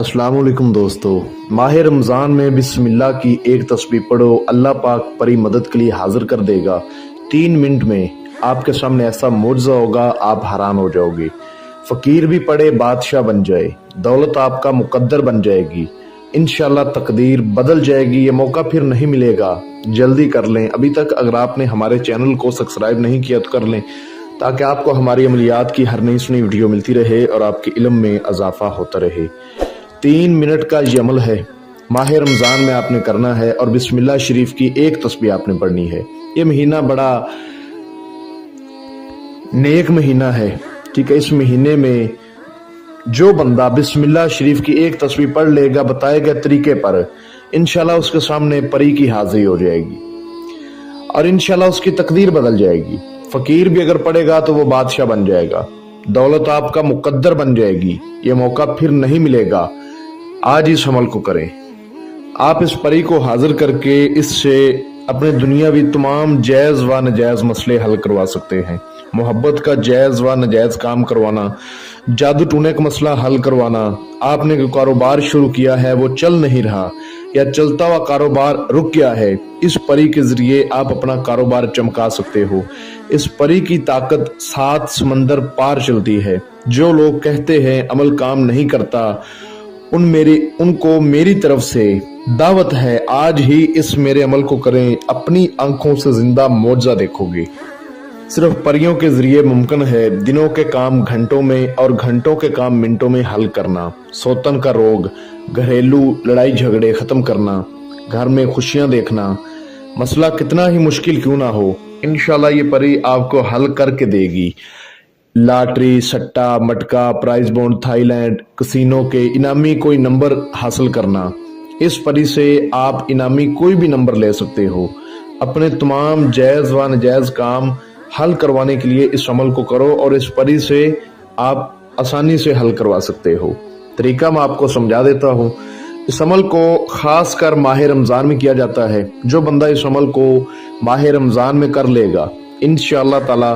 अस्सलाम वालेकुम दोस्तों। माह रमज़ान में बिस्मिल्लाह की एक तस्बीह पढ़ो, अल्लाह पाक परी मदद के लिए हाजिर कर देगा। 3 मिनट में आपके सामने ऐसा मुआज़ा होगा, आप हैरान हो जाओगे। फ़कीर भी पढ़े बादशाह बन जाए, दौलत आपका मुकद्दर बन जाएगी, इंशाल्लाह तकदीर बदल जाएगी। ये मौका फिर नहीं मिलेगा, जल्दी कर लें। अभी तक अगर आपने हमारे चैनल को सब्सक्राइब नहीं किया तो कर लें, ताकि आपको हमारी अमलियात की हर नई सुनी वीडियो मिलती रहे और आपके इल्म में इजाफा होता रहे। 3 मिनट का ये अमल है, माह रमज़ान में आपने करना है और बिस्मिल्लाह शरीफ की एक तस्बीह आपने पढ़नी है। ये महीना बड़ा नेक महीना है, ठीक है। इस महीने में जो बंदा बिस्मिल्लाह शरीफ की एक तस्बीह पढ़ लेगा बताए गए तरीके पर, इंशाल्लाह उसके सामने परी की हाजिरी हो जाएगी और इंशाल्लाह उसकी तकदीर बदल जाएगी। फ़कीर भी अगर पढ़ेगा तो वो बादशाह बन जाएगा, दौलत आपका मुकद्दर बन जाएगी। ये मौका फिर नहीं मिलेगा। आज इस अमल को करें। आप इस परी को हाजिर करके इससे अपने दुनियावी तमाम जायज़ व नजायज़ मसले हल करवा सकते हैं। मोहब्बत का जायज़ व नजायज़ काम करवाना, जादू टूने का मसला हल करवाना, आपने जो कारोबार शुरू किया है वो चल नहीं रहा या चलता हुआ कारोबार रुक गया है, इस परी के जरिए आप अपना कारोबार चमका सकते हो। इस परी की ताकत 7 समंदर पार चलती है। जो लोग कहते हैं अमल काम नहीं करता, उनको मेरी तरफ से दावत है, आज ही इस मेरे अमल को करें, अपनी आंखों से जिंदा मौजज़ा देखोगे। सिर्फ परियों के जरिए मुमकिन है दिनों के काम घंटों में और घंटों के काम मिनटों में हल करना। सौतन का रोग, घरेलू लड़ाई झगड़े खत्म करना, घर में खुशियां देखना, मसला कितना ही मुश्किल क्यों ना हो, इंशाल्लाह ये परी आपको हल करके देगी। लॉटरी, सट्टा, मटका, प्राइज बॉन्ड, थाईलैंड, कसिनो के इनामी कोई नंबर हासिल करना, इस परी से आप इनामी कोई भी नंबर ले सकते हो। अपने तमाम जायज़ व नजायज़ काम हल करवाने के लिए इस अमल को करो और इस परी से आप आसानी से हल करवा सकते हो। तरीका मैं आपको समझा देता हूँ। इस अमल को खास कर माह रमज़ान में किया जाता है। जो बंदा इस अमल को माह रमज़ान में कर लेगा, इंशाअल्लाह ताला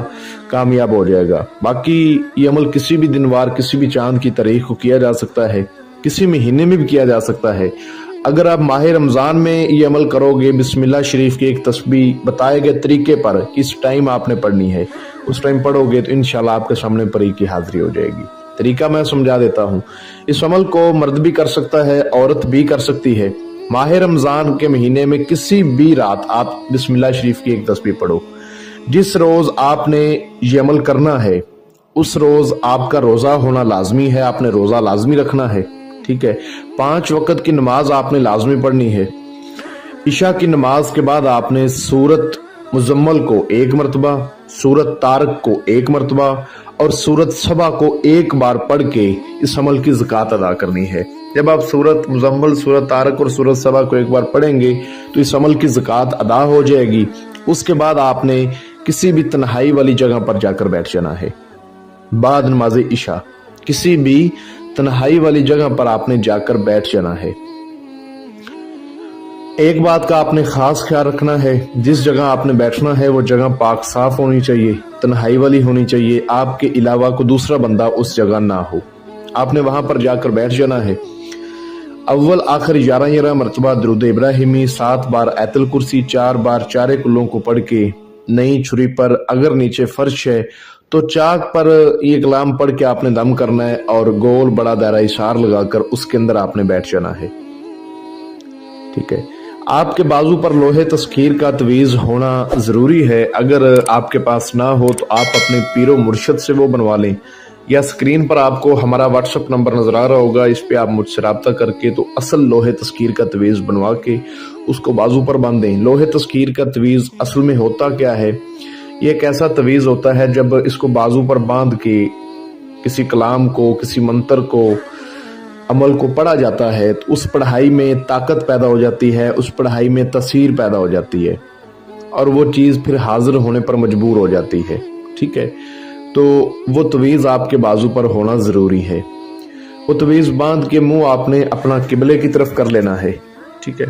कामयाब हो जाएगा। बाकी ये अमल किसी भी दिन वार, किसी भी चांद की तारीख को किया जा सकता है, किसी महीने में भी किया जा सकता है। अगर आप माह रमज़ान में ये अमल करोगे, बिस्मिल्लाह शरीफ की एक तस्बीह बताए गए तरीके पर किस टाइम आपने पढ़नी है उस टाइम पढ़ोगे, तो इंशाल्लाह आपके सामने परी की हाजिरी हो जाएगी। तरीका मैं समझा देता हूँ। इस अमल को मर्द भी कर सकता है, औरत भी कर सकती है। माह रमज़ान के महीने में किसी भी रात आप बिस्मिल्लाह शरीफ की एक तस्बीह पढ़ो। जिस रोज आपने ये अमल करना है उस रोज आपका रोजा होना लाजमी है, आपने रोजा लाजमी रखना है, ठीक है। 5 वक्त की नमाज आपने लाजमी पढ़नी है। इशा की नमाज के बाद आपने सूरत मुजम्मल को 1 मरतबा, सूरत तारक को 1 मरतबा और सूरत सबा को 1 बार पढ़ के इस अमल की ज़कात अदा करनी है। जब आप सूरत मुजम्मल, सूरत तारक और सूरत सबा को 1 बार पढ़ेंगे तो इस अमल की ज़कात अदा हो जाएगी। उसके बाद आपने किसी भी तन्हाई वाली जगह पर जाकर बैठ जाना है। बाद नमाज इशा किसी भी तन्हाई वाली जगह पर आपने जाकर बैठ जाना है। एक बात का आपने खास ख्याल रखना है, जिस जगह आपने बैठना है वो जगह पाक साफ होनी चाहिए, तन्हाई वाली होनी चाहिए, आपके अलावा कोई दूसरा बंदा उस जगह ना हो। आपने वहां पर जाकर बैठ जाना है। अव्वल आखिर 11 मरतबा दरूद इब्राहिमी, 7 बार आयतुल कुर्सी, 4 बार चारे कुल्लों को पढ़ के नई छुरी पर, अगर नीचे फर्श है तो चाक पर ये कलाम पढ़ के आपने दम करना है और गोल बड़ा दायरा इशार लगाकर उसके अंदर आपने बैठ जाना है, ठीक है। आपके बाजू पर लोहे तस्खीर का तवीज़ होना ज़रूरी है। अगर आपके पास ना हो तो आप अपने पीरो मुर्शद से वो बनवा लें, या स्क्रीन पर आपको हमारा व्हाट्सएप नंबर नजर आ रहा होगा, इस पे आप मुझसे रब्ता करके तो असल लोहे तस्खीर का तवीज़ बनवा के उसको बाजू पर बांध दें। लोहे तस्खीर का तवीज़ असल में होता क्या है, ये एक ऐसा तवीज़ होता है जब इसको बाजू पर बांध के किसी कलाम को, किसी मंत्र को, अमल को पढ़ा जाता है तो उस पढ़ाई में ताकत पैदा हो जाती है, उस पढ़ाई में तसीर पैदा हो जाती है और वो चीज़ फिर हाजिर होने पर मजबूर हो जाती है, ठीक है। तो वो तवीज़ आपके बाजू पर होना ज़रूरी है। वो तवीज़ बांध के मुंह आपने अपना किबले की तरफ कर लेना है, ठीक है।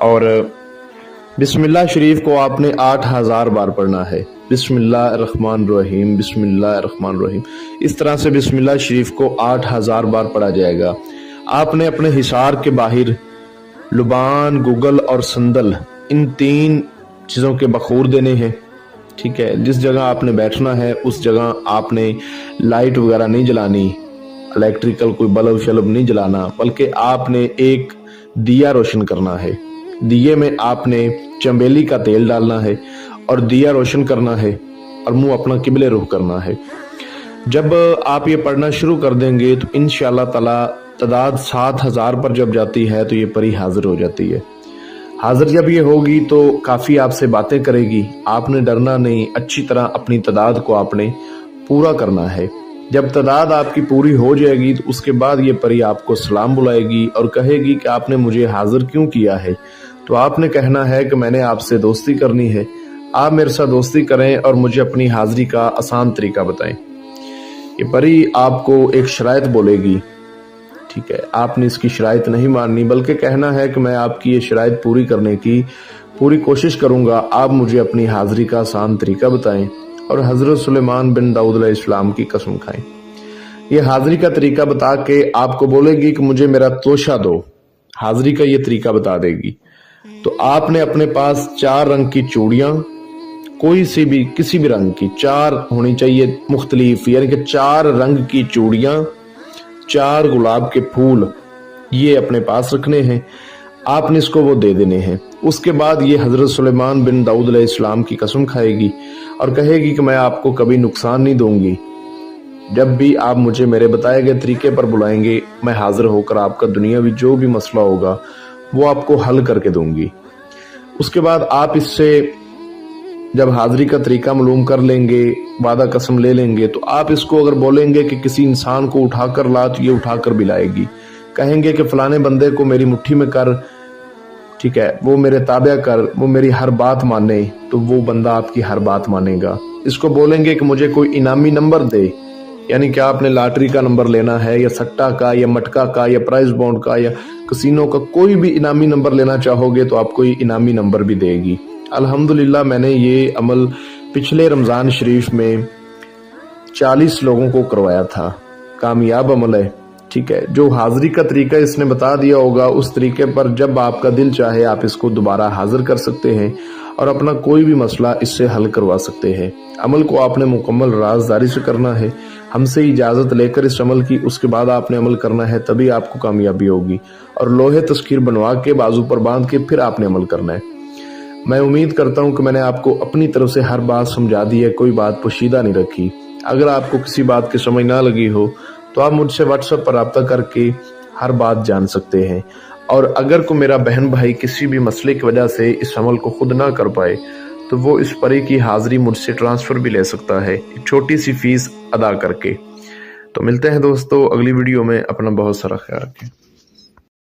और बिस्मिल्लाह शरीफ को आपने 8000 बार पढ़ना है। बिस्मिल्लाहिर्रहमानिर्रहीम, बिस्मिल्लाहिर्रहमानिर्रहीम, इस तरह से बिस्मिल्लाह शरीफ को 8000 बार पढ़ा जाएगा। आपने अपने हिसार के बाहर लुबान, गुगल और संदल, इन 3 चीज़ों के बखूर देने हैं। ठीक है, जिस जगह आपने बैठना है उस जगह आपने लाइट वगैरह नहीं जलानी, इलेक्ट्रिकल कोई बल्ब शल्ब नहीं जलाना, बल्कि आपने एक दिया रोशन करना है। दिए में आपने चंबेली का तेल डालना है और दिया रोशन करना है और मुंह अपना किबले रुख करना है। जब आप ये पढ़ना शुरू कर देंगे तो इंशाअल्लाह ताला तादाद 7000 पर जब जाती है तो ये परी हाजिर हो जाती है। हाजिर जब ये होगी तो काफ़ी आपसे बातें करेगी। आपने डरना नहीं, अच्छी तरह अपनी तादाद को आपने पूरा करना है। जब तादाद आपकी पूरी हो जाएगी तो उसके बाद ये परी आपको सलाम बुलाएगी और कहेगी कि आपने मुझे हाजिर क्यों किया है। तो आपने कहना है कि मैंने आपसे दोस्ती करनी है, आप मेरे साथ दोस्ती करें और मुझे अपनी हाजिरी का आसान तरीका बताएं। ये परी आपको एक शराइत बोलेगी। ठीक है, आपने इसकी शराइत नहीं माननी, बल्कि कहना है कि मैं आपकी ये शराइत पूरी करने की पूरी कोशिश करूंगा, आप मुझे अपनी हाजिरी का आसान तरीका बताएं और हजरत सुलेमान बिन दाऊद अलैहिस्सलाम की कसम खाएं। ये हाजिरी का तरीका बता के आपको बोलेगी कि मुझे मेरा तोशा दो। हाजिरी का ये तरीका बता देगी। तो आपने अपने पास 4 रंग की चूड़ियां, कोई सी भी किसी भी रंग की 4 होनी चाहिए मुख्तलिफ, यानी कि 4 रंग की चूड़ियां, 4 गुलाब के फूल ये अपने पास रखने हैं। आपने इसको वो दे देने हैं। उसके बाद ये हजरत सुलेमान बिन दाऊद अलैहिस्सलाम की कसम खाएगी और कहेगी कि मैं आपको कभी नुकसान नहीं दूंगी। जब भी आप मुझे मेरे बताए गए तरीके पर बुलाएंगे, मैं हाजिर होकर आपका दुनियावी जो भी मसला होगा वो आपको हल करके दूंगी। उसके बाद आप इससे जब हाजिरी का तरीका मालूम कर लेंगे, वादा कसम ले लेंगे, तो आप इसको अगर बोलेंगे कि किसी इंसान को उठाकर ला तो ये उठाकर भी लाएगी। कहेंगे कि फलाने बंदे को मेरी मुट्ठी में कर, ठीक है, वो मेरे ताबे कर, वो मेरी हर बात माने, तो वो बंदा आपकी हर बात मानेगा। इसको बोलेंगे कि मुझे कोई इनामी नंबर दे, यानी कि आपने लॉटरी का नंबर लेना है या सट्टा का या मटका का या प्राइज बॉन्ड का या कसिनो का, कोई भी इनामी नंबर लेना चाहोगे तो आपको ये इनामी नंबर भी देगी। अल्हम्दुलिल्लाह मैंने ये अमल पिछले रमज़ान शरीफ में 40 लोगों को करवाया था। कामयाब अमल है। ठीक है, जो हाजिरी का तरीका इसने बता दिया होगा उस तरीके पर जब आपका दिल चाहे आप इसको दोबारा हाजिर कर सकते हैं और अपना कोई भी मसला इससे हल करवा सकते हैं। अमल को आपने मुकम्मल राजदारी से करना है, हमसे इजाज़त लेकर इस अमल की, उसके बाद आपने अमल करना है, तभी आपको कामयाबी होगी। और लोहे तस्कीर बनवा के बाजू पर बांध के फिर आपने अमल करना है। मैं उम्मीद करता हूं कि मैंने आपको अपनी तरफ से हर बात समझा दी है, कोई बात पोशीदा नहीं रखी। अगर आपको किसी बात की समझ ना लगी हो तो आप मुझसे व्हाट्सएप पर रब्ता करके हर बात जान सकते हैं। और अगर को मेरा बहन भाई किसी भी मसले की वजह से इस अमल को खुद ना कर पाए तो वो इस परी की हाजिरी मुझसे ट्रांसफ़र भी ले सकता है, एक छोटी सी फीस अदा करके। तो मिलते हैं दोस्तों अगली वीडियो में। अपना बहुत सारा ख्याल रखें।